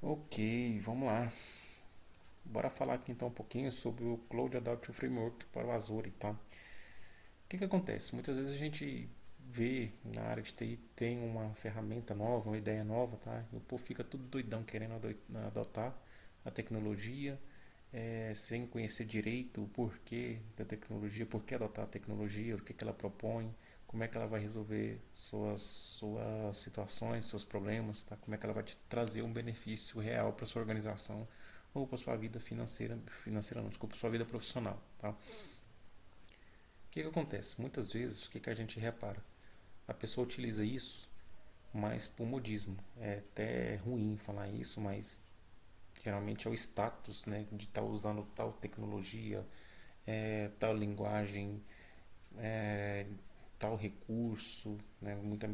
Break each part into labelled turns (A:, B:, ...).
A: Ok, vamos lá. Bora falar aqui então um pouquinho sobre o Cloud Adoption Framework para o Azure, tá? O que acontece? Muitas vezes a gente vê na área de TI tem uma ferramenta nova, uma ideia nova, tá? E o povo fica tudo doidão querendo adotar a tecnologia, sem conhecer direito o porquê da tecnologia, por que adotar a tecnologia, o que ela propõe, como é que ela vai resolver suas situações, seus problemas, tá? Como é que ela vai te trazer um benefício real para sua organização ou para sua vida financeira não, desculpa, sua vida profissional, tá? O que acontece? Muitas vezes, o que a gente repara? A pessoa utiliza isso mais por modismo. É até ruim falar isso, mas geralmente é o status, né, de estar usando tal tecnologia, tal linguagem, é, tal recurso, né? Muitas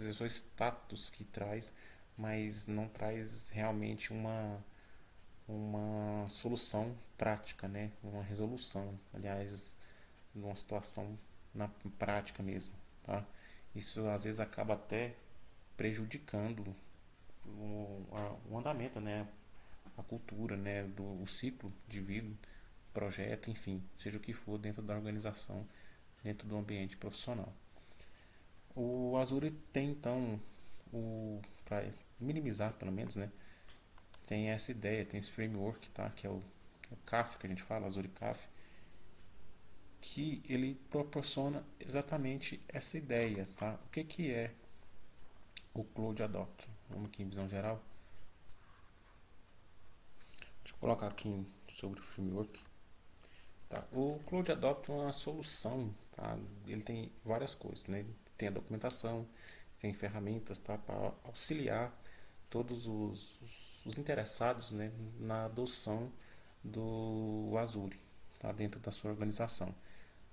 A: vezes é o status que traz, mas não traz realmente uma solução prática, né? Uma resolução, aliás, numa situação na prática mesmo, tá? Isso às vezes acaba até prejudicando o andamento, né? A cultura, né? O ciclo de vida, projeto, enfim, seja o que for dentro da organização, dentro do ambiente profissional. O Azure tem então para minimizar pelo menos, né? Tem essa ideia, tem esse framework, tá? Que é o CAF que a gente fala, Azure CAF, que ele proporciona exatamente essa ideia, tá? O que é o Cloud Adoption? Vamos aqui em visão geral. Deixa eu colocar aqui sobre o framework. Tá? O Cloud Adoption é uma solução, tá? Ele tem várias coisas, né? Tem a documentação, tem ferramentas, tá? Para auxiliar todos os interessados, né? Na adoção do Azure, tá? Dentro da sua organização.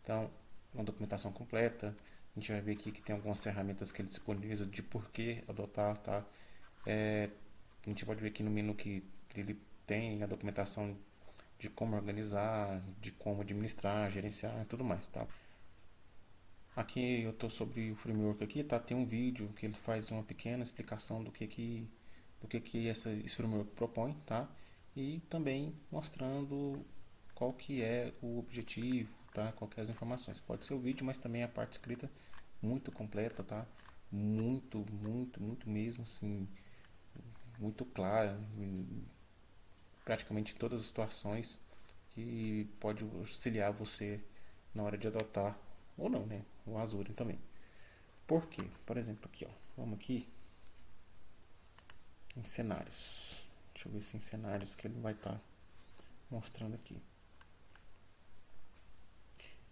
A: Então, uma documentação completa. A gente vai ver aqui que tem algumas ferramentas que ele disponibiliza de por que adotar, tá? A gente pode ver aqui no menu que ele tem a documentação de como organizar, de como administrar, gerenciar e tudo mais, tá? Aqui eu estou sobre o framework aqui, tá? Tem um vídeo que ele faz uma pequena explicação do que esse framework propõe, tá? E também mostrando qual que é o objetivo, tá? Qual que é as informações. Pode ser o vídeo, mas também a parte escrita muito completa, tá? Muito, muito, muito mesmo, assim, muito clara, em praticamente todas as situações que pode auxiliar você na hora de adotar ou não, né? O Azure também. Por quê? Por exemplo, aqui, ó. Vamos aqui em cenários. Deixa eu ver se em cenários que ele vai estar mostrando aqui.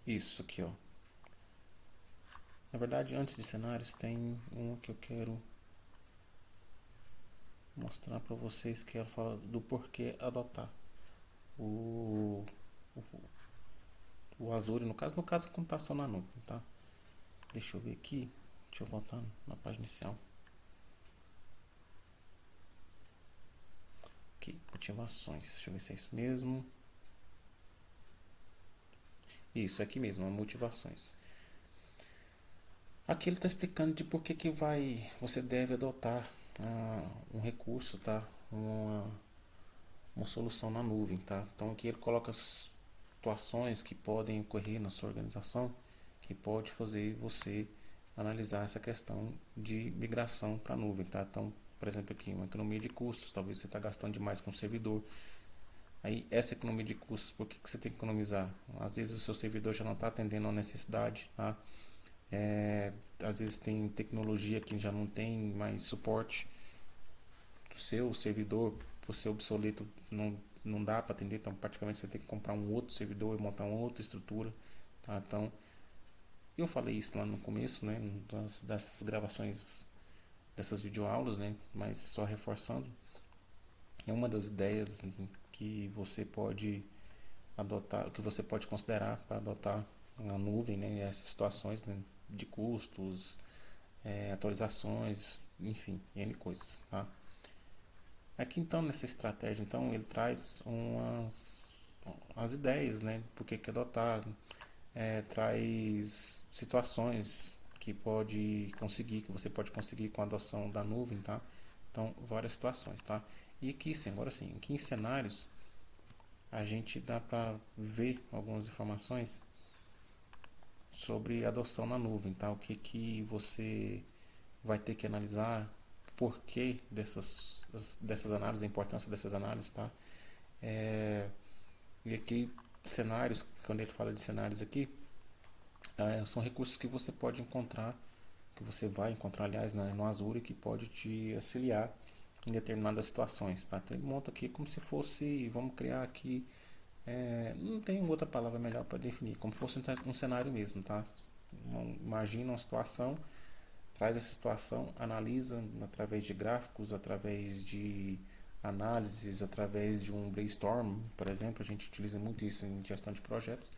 A: Isso aqui, ó. Na verdade, antes de cenários tem um que eu quero mostrar para vocês que ela fala do porquê adotar o, o, o Azure, no caso a computação na nuvem, tá? Deixa eu ver aqui, deixa eu voltar na página inicial. Aqui, motivações, deixa eu ver se é isso mesmo. Isso, aqui mesmo, motivações. Aqui ele está explicando de por que você deve adotar um recurso, tá? Uma solução na nuvem, tá? Então aqui ele coloca as situações que podem ocorrer na sua organização que pode fazer você analisar essa questão de migração para a nuvem, tá? Então, por exemplo, aqui uma economia de custos, talvez você está gastando demais com o servidor. Aí essa economia de custos, por que você tem que economizar? Às vezes o seu servidor já não está atendendo a necessidade, tá? Às vezes tem tecnologia que já não tem mais suporte do seu servidor, por ser obsoleto, não dá para atender, então praticamente você tem que comprar um outro servidor e montar uma outra estrutura, tá? Então, eu falei isso lá no começo, né, dessas gravações, dessas videoaulas, né, mas só reforçando, é uma das ideias que você pode adotar, que você pode considerar para adotar na nuvem, né, essas situações, né, de custos, atualizações, enfim, N coisas, tá? Aqui então nessa estratégia, então ele traz as ideias, né? Por que adotar, traz situações que você pode conseguir com a adoção da nuvem, tá? Então, várias situações, tá? E aqui, sim, agora sim, aqui em cenários, a gente dá para ver algumas informações sobre adoção na nuvem, tá? O que que você vai ter que analisar, por que dessas análises, a importância dessas análises, tá? E aqui, cenários, quando ele fala de cenários aqui, são recursos que você pode encontrar, que você vai encontrar, aliás, no Azure, que pode te auxiliar em determinadas situações, tá? Então ele monta aqui como se fosse, vamos criar aqui, não tem outra palavra melhor para definir, como se fosse um cenário mesmo, tá? Imagina uma situação, traz essa situação, analisa através de gráficos, através de análises, através de um brainstorm, por exemplo, a gente utiliza muito isso em gestão de projetos,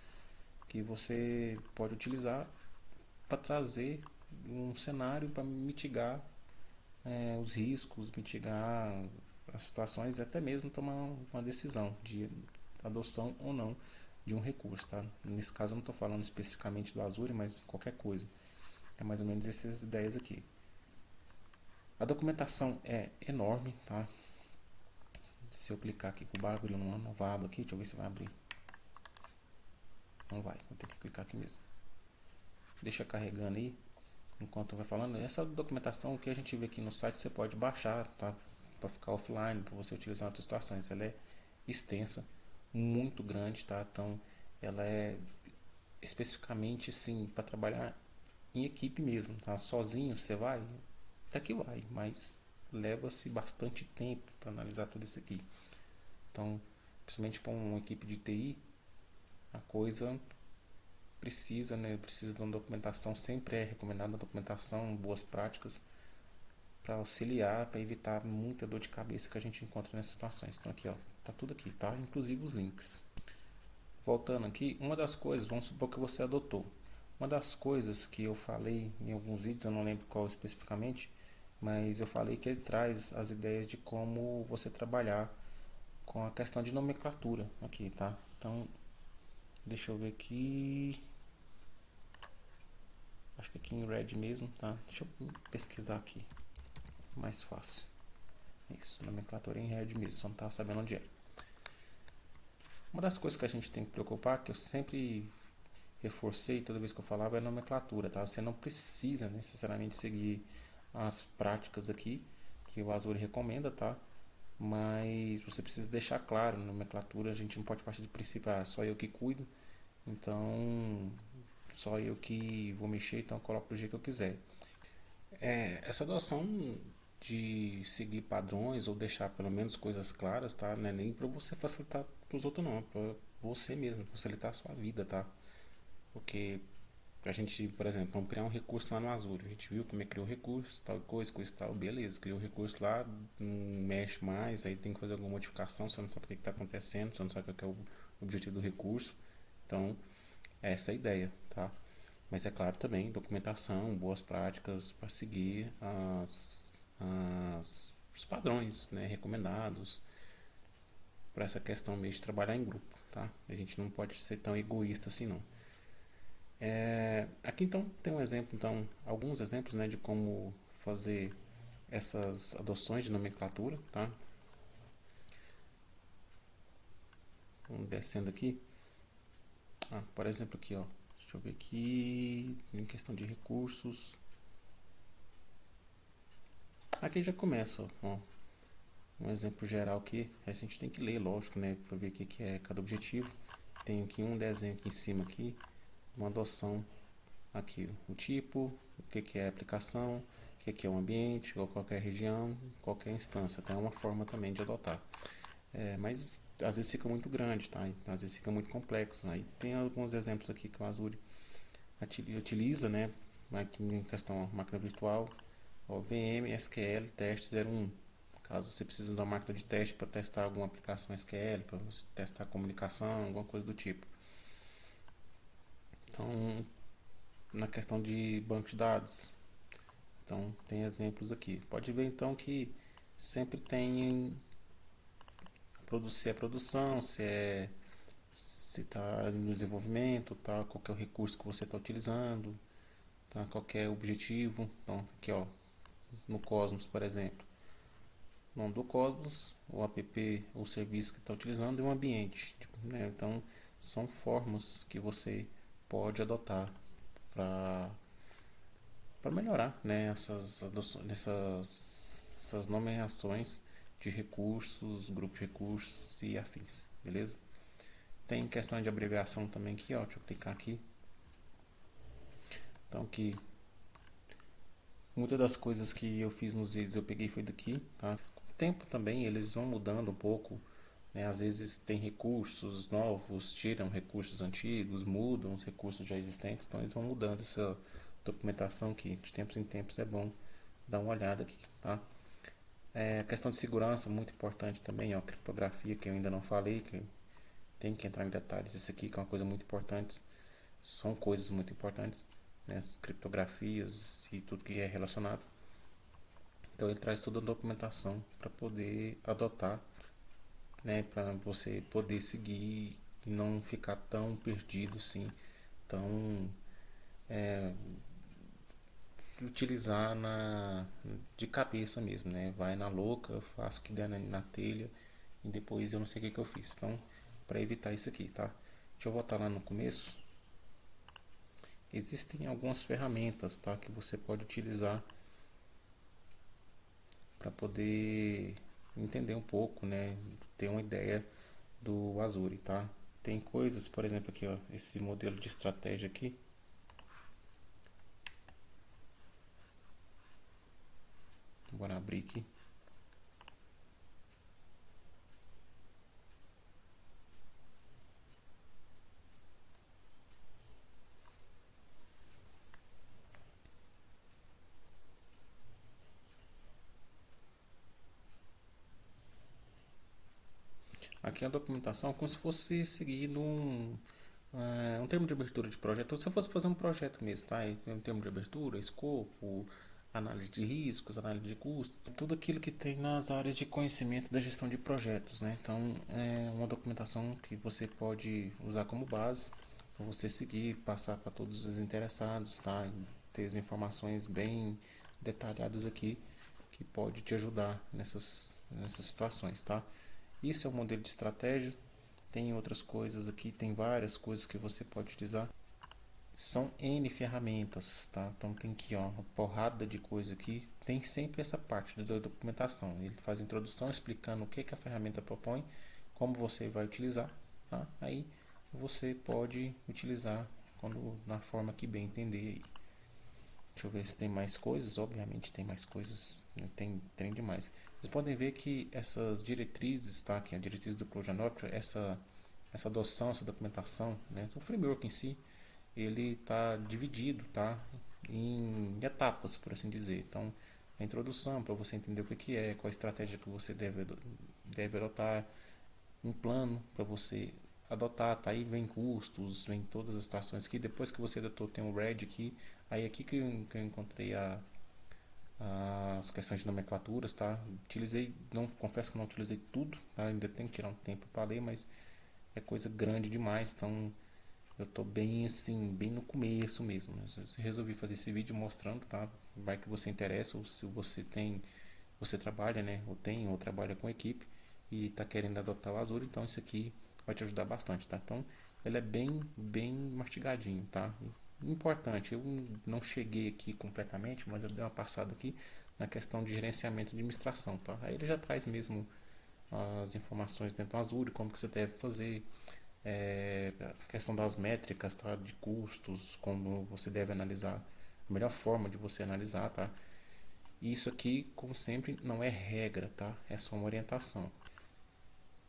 A: que você pode utilizar para trazer um cenário para mitigar os riscos, mitigar as situações e até mesmo tomar uma decisão de adoção ou não de um recurso, tá? Nesse caso eu não estou falando especificamente do Azure, mas qualquer coisa. É mais ou menos essas ideias aqui. A documentação é enorme, tá? Se eu clicar aqui com o abrir uma nova aba aqui, deixa eu ver se vai abrir. Não vai, vou ter que clicar aqui mesmo. Deixa carregando aí, enquanto vai falando. Essa documentação que a gente vê aqui no site, você pode baixar, tá? Para ficar offline, para você utilizar em outras situações. Ela é extensa, muito grande, tá? Então, ela é especificamente, sim, para trabalhar em equipe mesmo, tá? Sozinho você vai? Até que vai, mas leva-se bastante tempo para analisar tudo isso aqui. Então, principalmente para uma equipe de TI, a coisa precisa, né? Precisa de uma documentação, sempre é recomendada a documentação, boas práticas para auxiliar, para evitar muita dor de cabeça que a gente encontra nessas situações. Então aqui, ó, tá tudo aqui, tá? Inclusive os links. Voltando aqui, uma das coisas, vamos supor que você adotou. Uma das coisas que eu falei em alguns vídeos, eu não lembro qual especificamente, mas eu falei que ele traz as ideias de como você trabalhar com a questão de nomenclatura aqui, tá? Então, deixa eu ver aqui. Acho que aqui em Red mesmo, tá? Deixa eu pesquisar aqui. Mais fácil. Isso, nomenclatura em Red mesmo, só não estava sabendo onde é. Uma das coisas que a gente tem que preocupar, que eu sempre reforcei toda vez que eu falava, é a nomenclatura, tá? Você não precisa necessariamente seguir as práticas aqui que o Azure recomenda, tá? Mas você precisa deixar claro na nomenclatura, a gente não pode partir do princípio, só eu que cuido, então só eu que vou mexer, então eu coloco do jeito que eu quiser. Essa adoção de seguir padrões ou deixar pelo menos coisas claras, tá? Não é nem para você facilitar para os outros não, é para você mesmo, facilitar a sua vida, tá? Porque a gente, por exemplo, vamos criar um recurso lá no Azure. A gente viu como é que criou o recurso, tal coisa tal, beleza. Criou o recurso lá, não mexe mais, aí tem que fazer alguma modificação, você não sabe o que está acontecendo, você não sabe qual é o objetivo do recurso. Então, essa é a ideia, tá? Mas é claro também, documentação, boas práticas para seguir os padrões, né, recomendados para essa questão mesmo de trabalhar em grupo, tá? A gente não pode ser tão egoísta assim não. Aqui então tem um exemplo, então alguns exemplos, né, de como fazer essas adoções de nomenclatura, tá? Vamos descendo aqui. Por exemplo aqui, ó. Deixa eu ver aqui em questão de recursos. Aqui já começa, ó. Um exemplo geral aqui, a gente tem que ler, lógico, né, para ver o que é cada objetivo. Tem aqui um desenho aqui em cima aqui, uma adoção aqui, o tipo, o que é a aplicação, o que é o ambiente, ou qualquer região, qualquer instância. Tem uma forma também de adotar. Mas às vezes fica muito grande, tá? Às vezes fica muito complexo. Aí tem alguns exemplos aqui que o Azure utiliza, né? Aqui em questão máquina virtual, o VM, SQL, teste 01. Caso você precise de uma máquina de teste para testar alguma aplicação SQL, para testar comunicação, alguma coisa do tipo. Então, na questão de banco de dados, então tem exemplos aqui. Pode ver então que sempre tem se é produção, se está no desenvolvimento, tá, qual é o recurso que você está utilizando, tá, qual é o objetivo. Então, aqui ó, no Cosmos, por exemplo. nome do Cosmos, o app, o serviço que está utilizando e o ambiente, né? Então, são formas que você pode adotar para melhorar, né, essas nomeações de recursos, grupos de recursos e afins, beleza? Tem questão de abreviação também aqui, ó, deixa eu clicar aqui. Então, que muitas das coisas que eu fiz nos vídeos eu peguei foi daqui, tá? Com o tempo também eles vão mudando um pouco, né? Às vezes tem recursos novos, tiram recursos antigos, mudam os recursos já existentes, então eles vão mudando essa documentação que de tempos em tempos é bom dar uma olhada aqui, tá? Questão de segurança, muito importante também, ó, criptografia, que eu ainda não falei, que tem que entrar em detalhes, isso aqui que é uma coisa muito importante, são coisas muito importantes, né? As criptografias e tudo que é relacionado. Então ele traz toda a documentação para poder adotar, né, para você poder seguir e não ficar tão perdido assim, tão utilizar de cabeça mesmo, né? Vai na louca, faço o que der na telha e depois eu não sei o que eu fiz. Então, para evitar isso aqui, tá? Deixa eu voltar lá no começo. Existem algumas ferramentas, tá, que você pode utilizar para poder entender um pouco, né, ter uma ideia do Azure, tá? Tem coisas, por exemplo, aqui, ó, esse modelo de estratégia aqui. Bora abrir aqui. Aqui é a documentação como se fosse seguindo um termo de abertura de projeto. Se eu fosse fazer um projeto mesmo, tá? Tem um termo de abertura, escopo, análise de riscos, análise de custos, tudo aquilo que tem nas áreas de conhecimento da gestão de projetos, né? Então, é uma documentação que você pode usar como base para você seguir, passar para todos os interessados, tá? Ter as informações bem detalhadas aqui que pode te ajudar nessas situações, tá? Isso é o modelo de estratégia. Tem outras coisas aqui, tem várias coisas que você pode utilizar. São N ferramentas, tá? Então tem aqui, ó, uma porrada de coisa aqui. Tem sempre essa parte da documentação. Ele faz a introdução explicando o que a ferramenta propõe, como você vai utilizar, tá? Aí você pode utilizar na forma que bem entender. Deixa eu ver se tem mais coisas. Obviamente tem mais coisas, né? Tem demais. Vocês podem ver que essas diretrizes, tá? Que é a diretriz do ClojureNote, essa adoção, essa documentação, né? O framework em si, ele está dividido, tá? Em etapas, por assim dizer. Então, a introdução para você entender o que é, qual a estratégia que você deve adotar, um plano para você adotar, tá? Aí vem custos, vem todas as situações aqui. Depois que você adotou, tem o RED aqui. Aí aqui que eu encontrei as questões de nomenclaturas, tá? Utilizei, não confesso que não utilizei tudo, tá? Ainda tenho que tirar um tempo para ler, mas é coisa grande demais, então eu tô bem assim, bem no começo mesmo. Eu resolvi fazer esse vídeo mostrando, tá? Vai que você interessa, ou se você trabalha, né? Ou trabalha com equipe e está querendo adotar o Azure, então isso aqui vai te ajudar bastante, tá? Então ele é bem mastigadinho, tá? Importante, eu não cheguei aqui completamente, mas eu dei uma passada aqui na questão de gerenciamento e administração, tá? Aí ele já traz mesmo as informações dentro do Azure, como que você deve fazer, a questão das métricas, tá? De custos, como você deve analisar, a melhor forma de você analisar, tá? E isso aqui, como sempre, não é regra, tá? É só uma orientação.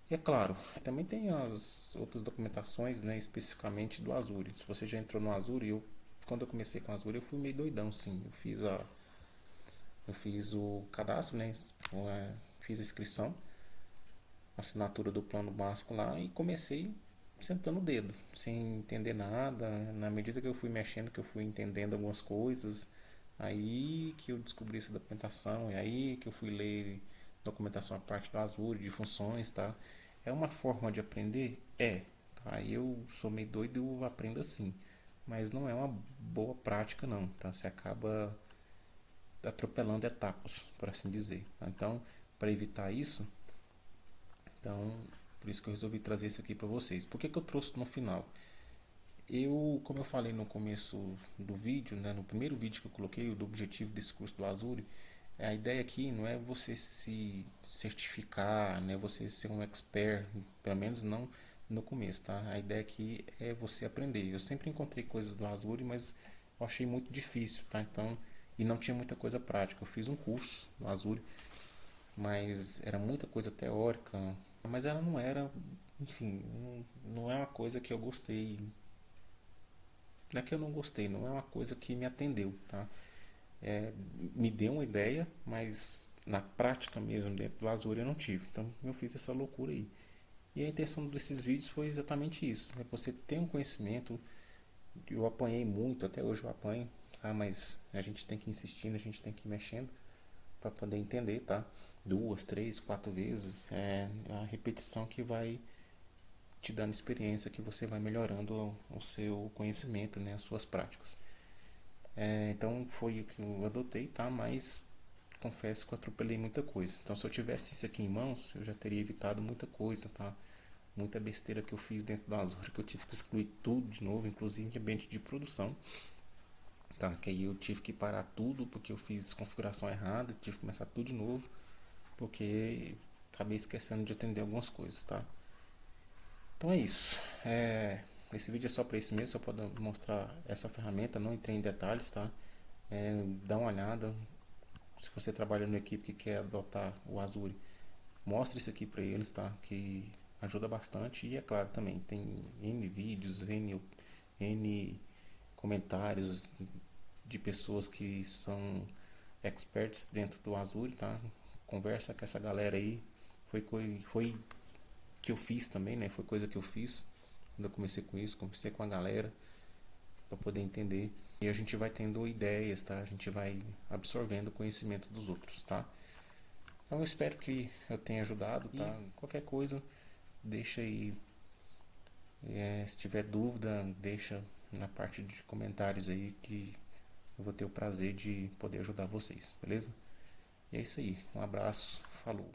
A: E é claro, também tem as outras documentações, né, especificamente do Azure. Se você já entrou no Azure, quando eu comecei com o Azure, eu fui meio doidão, sim. Eu fiz o cadastro, né, fiz a inscrição, assinatura do plano básico lá e comecei sentando o dedo, sem entender nada. Na medida que eu fui mexendo, que eu fui entendendo algumas coisas, aí que eu descobri essa documentação, e aí que eu fui ler documentação a parte do Azure, de funções, tá? É uma forma de aprender? É. Tá? Eu sou meio doido e eu aprendo assim. Mas não é uma boa prática não, tá? Você acaba atropelando etapas, por assim dizer. Tá? Então, para evitar isso. Então, por isso que eu resolvi trazer isso aqui para vocês. Por que que eu trouxe no final? Como eu falei no começo do vídeo, né, no primeiro vídeo que eu coloquei, do objetivo desse curso do Azure, a ideia aqui não é você se certificar, né, você ser um expert, pelo menos não no começo, tá? A ideia aqui é você aprender. Eu sempre encontrei coisas do Azure, mas eu achei muito difícil, tá? Então, e não tinha muita coisa prática. Eu fiz um curso no Azure, mas era muita coisa teórica, mas ela não era, enfim, não é uma coisa que eu gostei. Não é que eu não gostei, não é uma coisa que me atendeu, tá? Me deu uma ideia, mas na prática mesmo dentro do Azure eu não tive. Então eu fiz essa loucura aí. E a intenção desses vídeos foi exatamente isso, né? Você ter um conhecimento. Eu apanhei muito, até hoje eu apanho, tá? Mas a gente tem que ir insistindo, a gente tem que ir mexendo para poder entender, tá? Duas, três, quatro vezes é a repetição que vai te dando experiência, que você vai melhorando o seu conhecimento, né? As suas práticas. Então foi o que eu adotei, tá? Mas confesso que eu atropelei muita coisa. Então se eu tivesse isso aqui em mãos, eu já teria evitado muita coisa, tá? Muita besteira que eu fiz dentro da Azure, que eu tive que excluir tudo de novo, inclusive ambiente de produção, tá? Que aí eu tive que parar tudo porque eu fiz configuração errada, tive que começar tudo de novo, porque acabei esquecendo de atender algumas coisas, tá? Então é isso. Esse vídeo é só para isso mesmo, só para mostrar essa ferramenta, não entrei em detalhes, tá? Dá uma olhada. Se você trabalha numa equipe que quer adotar o Azure, mostre isso aqui para eles, tá? Que ajuda bastante. E é claro, também tem N vídeos, N comentários de pessoas que são experts dentro do Azure, tá? Conversa com essa galera aí. Foi que eu fiz também, né? Foi coisa que eu fiz quando eu comecei com isso, comecei com a galera para poder entender. E a gente vai tendo ideias, tá? A gente vai absorvendo o conhecimento dos outros, tá? Então eu espero que eu tenha ajudado, tá? E qualquer coisa, deixa aí. Se tiver dúvida, deixa na parte de comentários aí que eu vou ter o prazer de poder ajudar vocês, beleza? E é isso aí. Um abraço, falou.